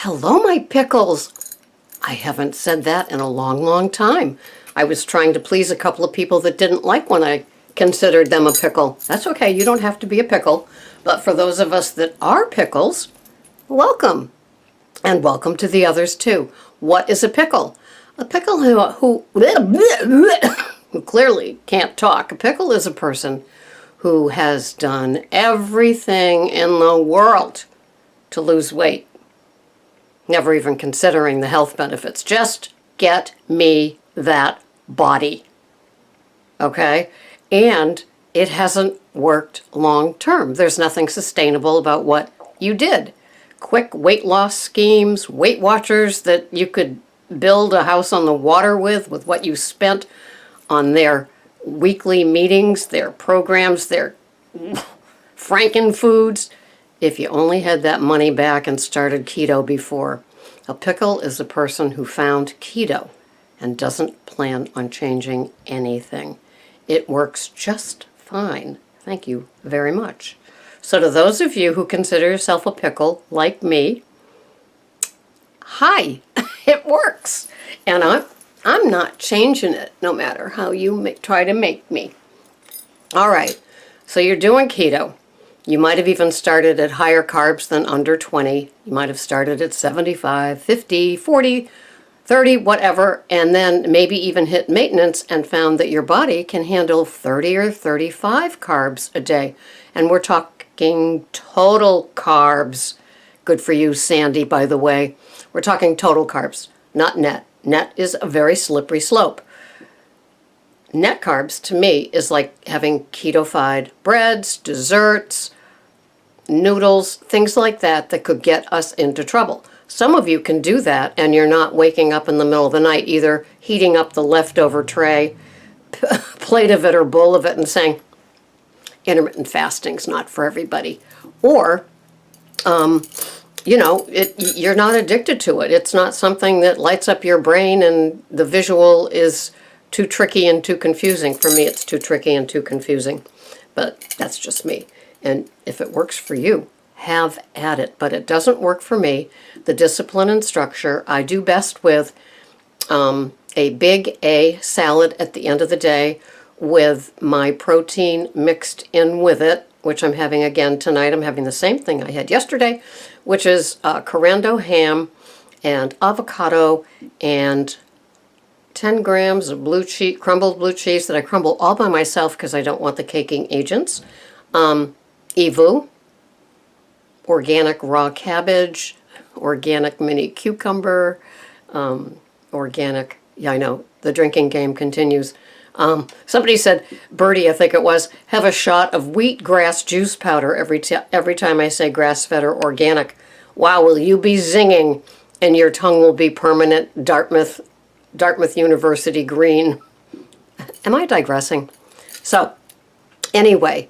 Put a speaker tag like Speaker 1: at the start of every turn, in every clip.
Speaker 1: Hello, my pickles. I haven't said that in a long, long time. I was trying to please a couple of people that didn't like when I considered them a pickle. That's okay, you don't have to be a pickle. But for those of us that are pickles, welcome. And welcome to the others too. What is a pickle? A pickle who clearly can't talk. A pickle is a person who has done everything in the world to lose weight. Never even considering the health benefits. Just get me that body. Okay? And it hasn't worked long term. There's nothing sustainable about what you did. Quick weight loss schemes, Weight Watchers that you could build a house on the water with what you spent on their weekly meetings, their programs, their Frankenfoods. If you only had that money back and started keto before. A pickle is a person who found keto and doesn't plan on changing anything. It works just fine. Thank you very much. So to those of you who consider yourself a pickle, like me, hi, it works. And I'm not changing it, no matter how you try to make me. All right, so you're doing keto. You might have even started at higher carbs than under 20. You might have started at 75, 50, 40, 30, whatever, and then maybe even hit maintenance and found that your body can handle 30 or 35 carbs a day. And we're talking total carbs. Good for you, Sandy, by the way. We're talking total carbs, not net. Net is a very slippery slope. Net carbs, to me, is like having keto-fied breads, desserts, noodles, things like that that could get us into trouble. Some of you can do that and you're not waking up in the middle of the night either heating up the leftover tray, plate of it or bowl of it and saying, intermittent fasting's not for everybody. Or, you're not addicted to it. It's not something that lights up your brain and the visual is too tricky and too confusing. For me, it's too tricky and too confusing. But that's just me. And if it works for you, have at it. But it doesn't work for me. The discipline and structure, I do best with a big A salad at the end of the day with my protein mixed in with it, which I'm having again tonight. I'm having the same thing I had yesterday, which is corando ham and avocado and 10 grams of blue cheese, crumbled blue cheese that I crumble all by myself because I don't want the caking agents. Evu, organic raw cabbage, organic mini cucumber, organic, yeah, I know, the drinking game continues. Somebody said, Bertie, I think it was, have a shot of wheatgrass juice powder every time I say grass-fed or organic. Wow, will you be zinging and your tongue will be permanent Dartmouth University green. Am I digressing? So, anyway,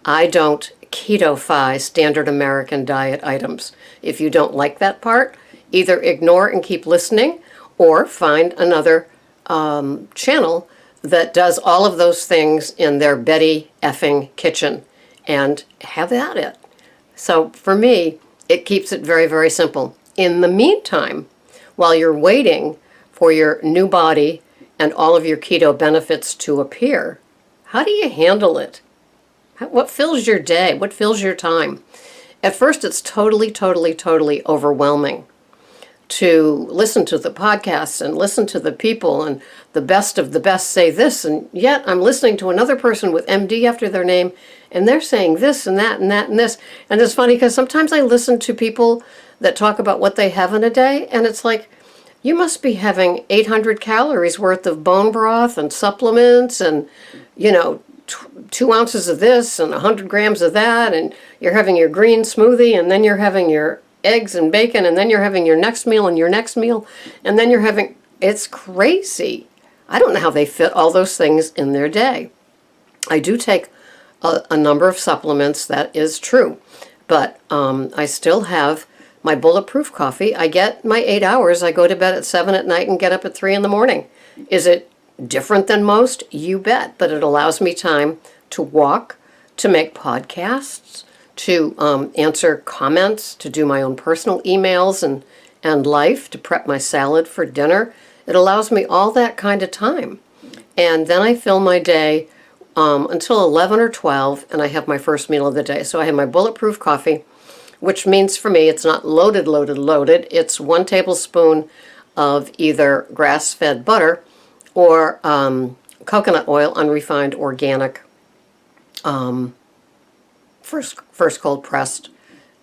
Speaker 1: I don't keto-fy standard American diet items. If you don't like that part, either ignore and keep listening or find another channel that does all of those things in their Betty effing kitchen and have at it. So for me, it keeps it very, very simple. In the meantime, while you're waiting for your new body and all of your keto benefits to appear, how do you handle it? What fills your day? What fills your time? At first, it's totally, totally, totally overwhelming to listen to the podcasts and listen to the people and the best of the best say this, and yet I'm listening to another person with MD after their name, and they're saying this and that and that and this. And it's funny because sometimes I listen to people that talk about what they have in a day, and it's like, you must be having 800 calories worth of bone broth and supplements and, 2 ounces of this and 100 grams of that, and you're having your green smoothie, and then you're having your eggs and bacon, and then you're having your next meal and your next meal, and then you're having, it's crazy. I don't know how they fit all those things in their day. I do take a number of supplements, that is true, but I still have my bulletproof coffee. I get my 8 hours. I go to bed at 7 at night and get up at 3 in the morning. Is it different than most? You bet. But it allows me time to walk, to make podcasts, to answer comments, to do my own personal emails and life to prep my salad for dinner. It allows me all that kind of time. And then I fill my day until 11 or 12, and I have my first meal of the day. So I have my bulletproof coffee, which means for me it's not loaded, loaded, loaded. It's 1 tablespoon of either grass-fed butter or coconut oil, unrefined, organic, first cold pressed,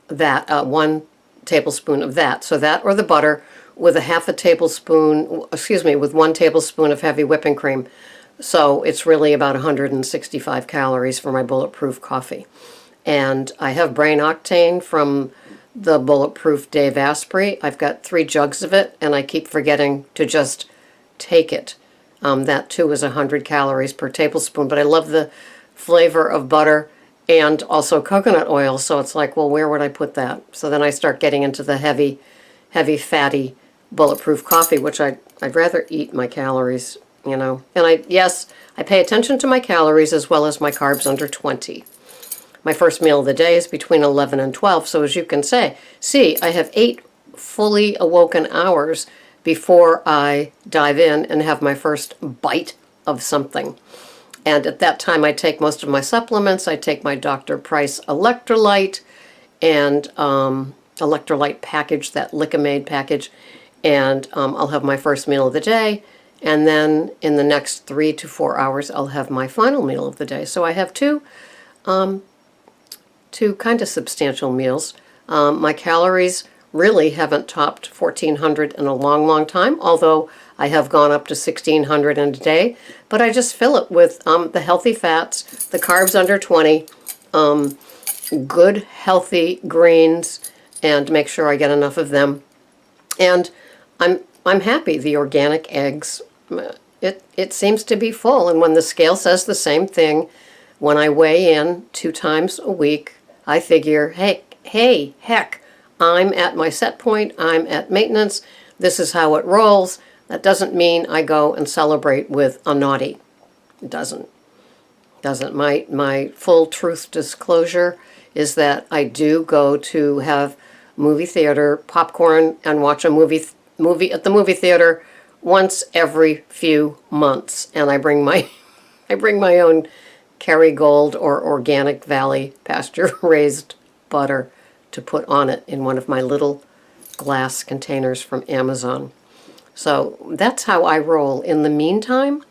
Speaker 1: that 1 tablespoon of that. So that or the butter with a half a tablespoon, with 1 tablespoon of heavy whipping cream. So it's really about 165 calories for my bulletproof coffee. And I have brain octane from the Bulletproof Dave Asprey. I've got 3 jugs of it, and I keep forgetting to just take it. That too is 100 calories per tablespoon, but I love the flavor of butter and also coconut oil, so it's like, well, where would I put that? So then I start getting into the heavy, fatty bulletproof coffee, which I'd rather eat my calories, you know. And I pay attention to my calories as well as my carbs under 20. My first meal of the day is between 11 and 12, so as you can see, I have 8 fully awoken hours before I dive in and have my first bite of something. And at that time, I take most of my supplements. I take my Dr. Price electrolyte and electrolyte package, that Lickamade package, and I'll have my first meal of the day. And then in the next 3 to 4 hours, I'll have my final meal of the day. So I have two kind of substantial meals. My calories really haven't topped 1,400 in a long, long time, although I have gone up to 1,600 in a day. But I just fill it with the healthy fats, the carbs under 20, good healthy greens, and make sure I get enough of them. And I'm happy. The organic eggs, it seems to be full. And when the scale says the same thing, when I weigh in 2 times a week, I figure, hey, heck, I'm at my set point, I'm at maintenance, this is how it rolls. That doesn't mean I go and celebrate with a naughty. It doesn't. My full truth disclosure is that I do go to have movie theater popcorn and watch a movie at the movie theater once every few months, and I bring my own Kerrygold or Organic Valley pasture-raised butter to put on it in one of my little glass containers from Amazon. So that's how I roll. In the meantime,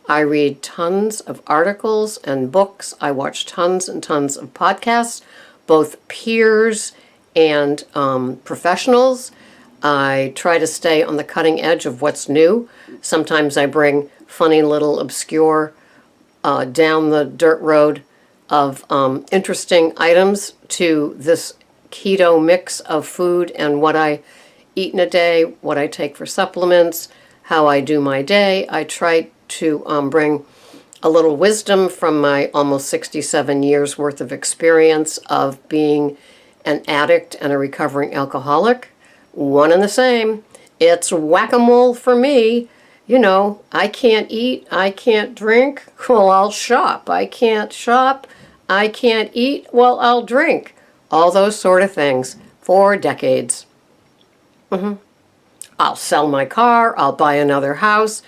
Speaker 1: I read tons of articles and books. I watch tons and tons of podcasts, both peers and professionals. I try to stay on the cutting edge of what's new. Sometimes I bring funny little obscure down the dirt road of interesting items to this keto mix of food and what I eat in a day, what I take for supplements, how I do my day. I try to bring a little wisdom from my almost 67 years worth of experience of being an addict and a recovering alcoholic. One and the same. It's whack-a-mole for me. You know, I can't eat, I can't drink, well, I'll shop. I can't shop, I can't eat, well, I'll drink. All those sort of things for decades. I'll sell my car, I'll buy another house.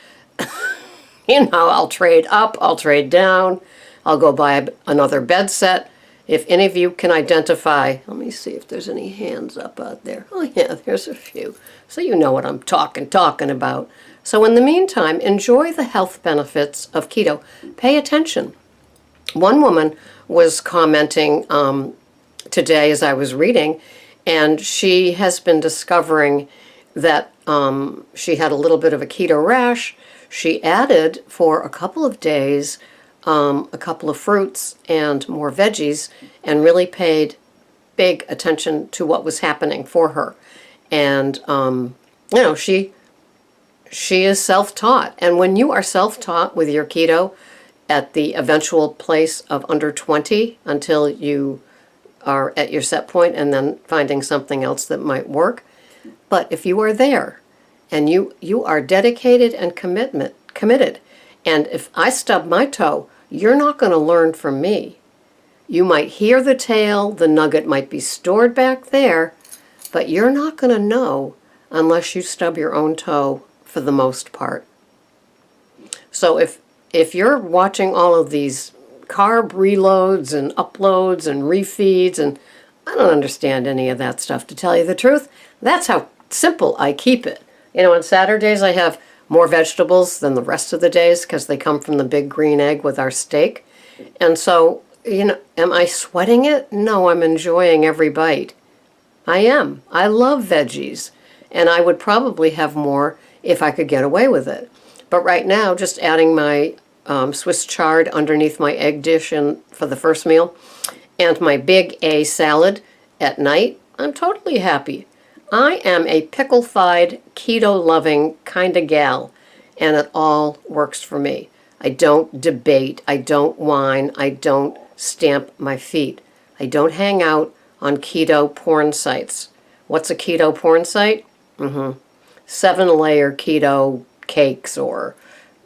Speaker 1: You know, I'll trade up, I'll trade down, I'll go buy another bed set. If any of you can identify, let me see if there's any hands up out there. Oh yeah, there's a few. So you know what I'm talking about. So in the meantime, enjoy the health benefits of keto. Pay attention. One woman was commenting today as I was reading, and she has been discovering that she had a little bit of a keto rash. She added for a couple of days a couple of fruits and more veggies and really paid big attention to what was happening for her. And, you know, she is self-taught. And when you are self-taught with your keto at the eventual place of under 20 until you are at your set point and then finding something else that might work. But if you are there and you are dedicated and committed, and if I stub my toe, you're not going to learn from me. You might hear the tale, the nugget might be stored back there, but you're not going to know unless you stub your own toe for the most part. So if you're watching all of these carb reloads and uploads and refeeds, and I don't understand any of that stuff, to tell you the truth. That's how simple I keep it. You know, on Saturdays I have more vegetables than the rest of the days because they come from the big green egg with our steak. And so, you know, am I sweating it? No, I'm enjoying every bite. I am. I love veggies, and I would probably have more if I could get away with it. But right now, just adding my Swiss chard underneath my egg dish for the first meal, and my big A salad at night, I'm totally happy. I am a pickle-fied, keto-loving kind of gal, and it all works for me. I don't debate, I don't whine, I don't stamp my feet. I don't hang out on keto porn sites. What's a keto porn site? 7-layer keto cakes or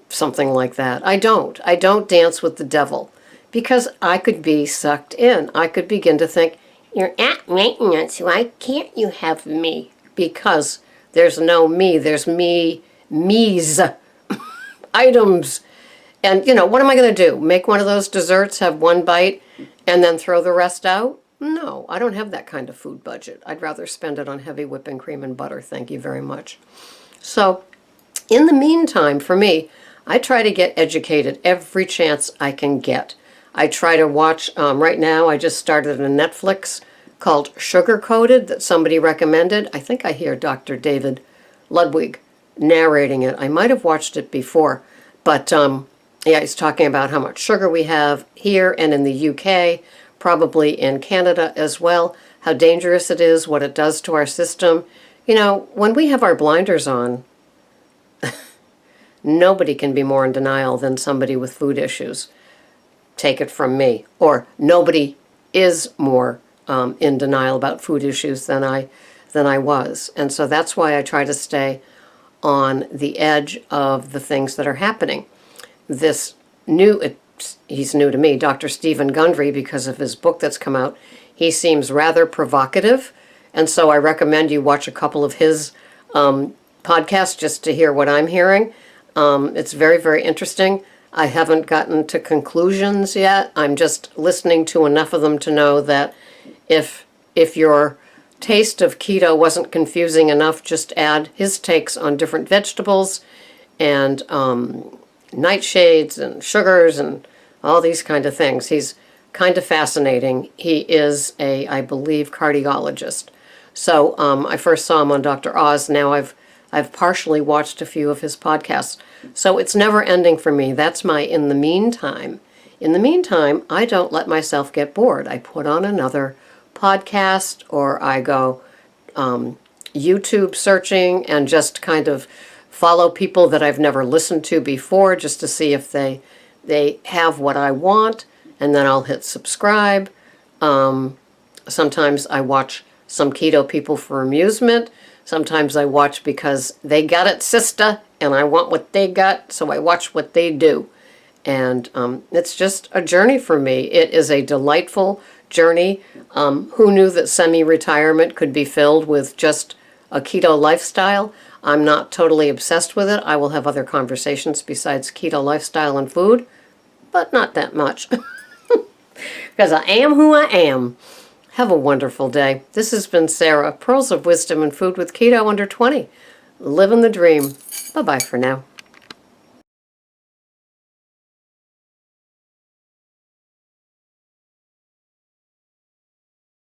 Speaker 1: something like that. I don't dance with the devil because I could be sucked in. I could begin to think, you're at maintenance, why can't you have me? Because there's no me, there's me's, items. And, you know, what am I going to do? Make one of those desserts, have one bite, and then throw the rest out? No, I don't have that kind of food budget. I'd rather spend it on heavy whipping cream and butter, thank you very much. So, in the meantime, for me, I try to get educated every chance I can get. I try to watch, right now I just started a Netflix called Sugar Coated that somebody recommended. I think I hear Dr. David Ludwig narrating it. I might have watched it before, but yeah, he's talking about how much sugar we have here and in the UK, probably in Canada as well, how dangerous it is, what it does to our system. You know, when we have our blinders on, nobody can be more in denial than somebody with food issues. Take it from me. Or nobody is more in denial about food issues than I was. And so that's why I try to stay on the edge of the things that are happening. This he's new to me, Dr. Stephen Gundry, because of his book that's come out. He seems rather provocative, and so I recommend you watch a couple of his podcasts just to hear what I'm hearing. It's very, very interesting. I haven't gotten to conclusions yet. I'm just listening to enough of them to know that if your taste of keto wasn't confusing enough, just add his takes on different vegetables and nightshades and sugars and all these kind of things. He's kind of fascinating. He is I believe, cardiologist. So I first saw him on Dr. Oz. Now I've partially watched a few of his podcasts. So it's never ending for me. That's my in the meantime. In the meantime, I don't let myself get bored. I put on another podcast, or I go YouTube searching and just kind of follow people that I've never listened to before just to see if they have what I want, and then I'll hit subscribe. Sometimes I watch some keto people for amusement. Sometimes I watch because they got it, sister, and I want what they got, so I watch what they do. And it's just a journey for me. It is a delightful journey. Who knew that semi-retirement could be filled with just a keto lifestyle? I'm not totally obsessed with it. I will have other conversations besides keto lifestyle and food, but not that much. Because I am who I am. Have a wonderful day. This has been Sarah, Pearls of Wisdom and Food with Keto Under 20. Living the dream. Bye-bye for now.